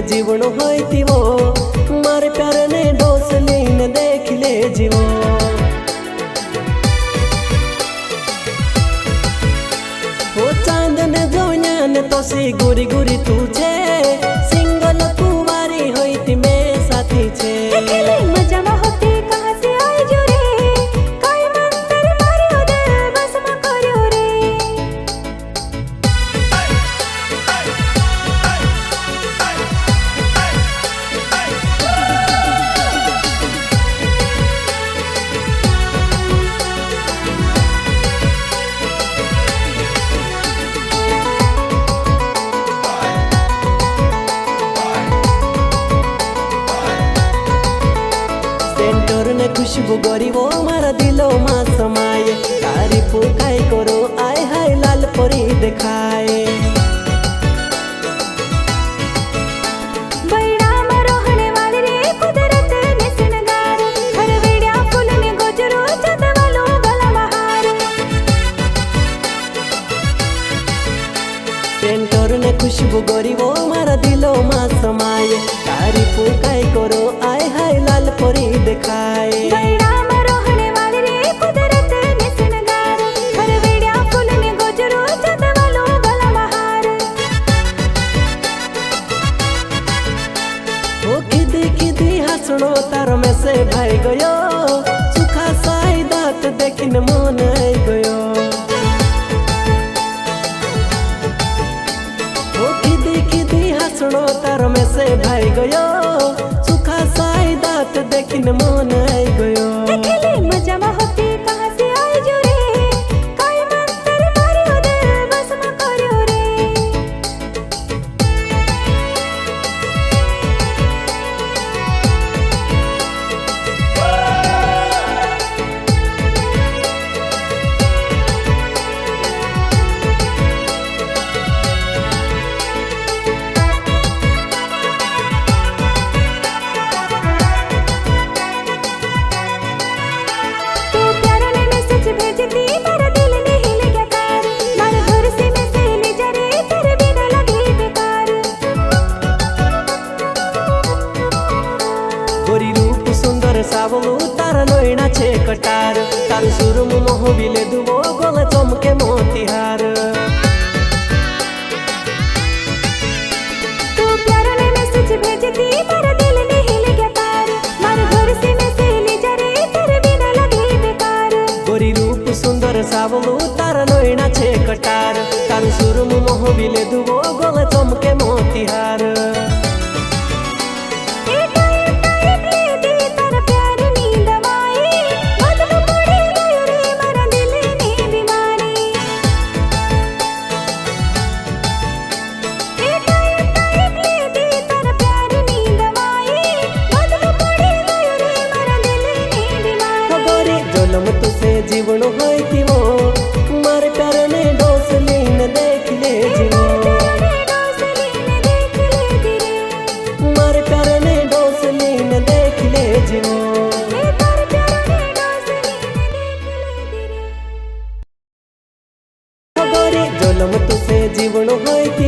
जीवनो होती वो मारे प्यार ने डोस लीन देख ले जीवो वो चांद ने जोया ने तो सी गुरी गुरी तुझे सिंगल कुमारी होती मैं साथी छे मजा में होती कहाँ से आई जो रे कोई मंत्र मारियो दिल बस में करियो रे खुशबू गोरी वो मारा दिलो माँ समाये तारीफ काई करो आय हाय लाल परी दिखाए बैड़ा में रोहने वाली रे कुदरत ने सिनगार हर वेड़िया फूल ने गोजरो चंद वालो गला महार सेंटर ने खुशबू गोरी वो मारा दिलो माँ समाये तारीफ काई करो आय हाय लाल परी दिखाए सुनो तार में से भाई गयो सुखा साई दात देखिन मन आई गयो ओ किदी हसनो तार में से भाई गयो सुखा साई दात देखिन मन आई गयो मजा में होती कहाँ से आई जो रे कोई मंत्र मारियो दिल बस में करियो रे गोरी रूप सुंदर सावलो तार नैना छे कटार तार सुरम मोहबिले दुबो गले चमके मोतिहार तू प्यार ने मैसेज भेजती मेरा दिल ने हिल गया तार मार घर से मैसेज जा रे तेरे बिना लगे बेकार गोरी रूप सुंदर सावलो तार नैना छे कटार तार सुरम मोहबिले दुबो गले चमके मोतिहार जीवन होती वो मारे प्यार ने डोस लीन देख ले जीवो मारे प्यार ने डोस लीन देख ले जीवो गोरी जोलम तुसे जीवन होती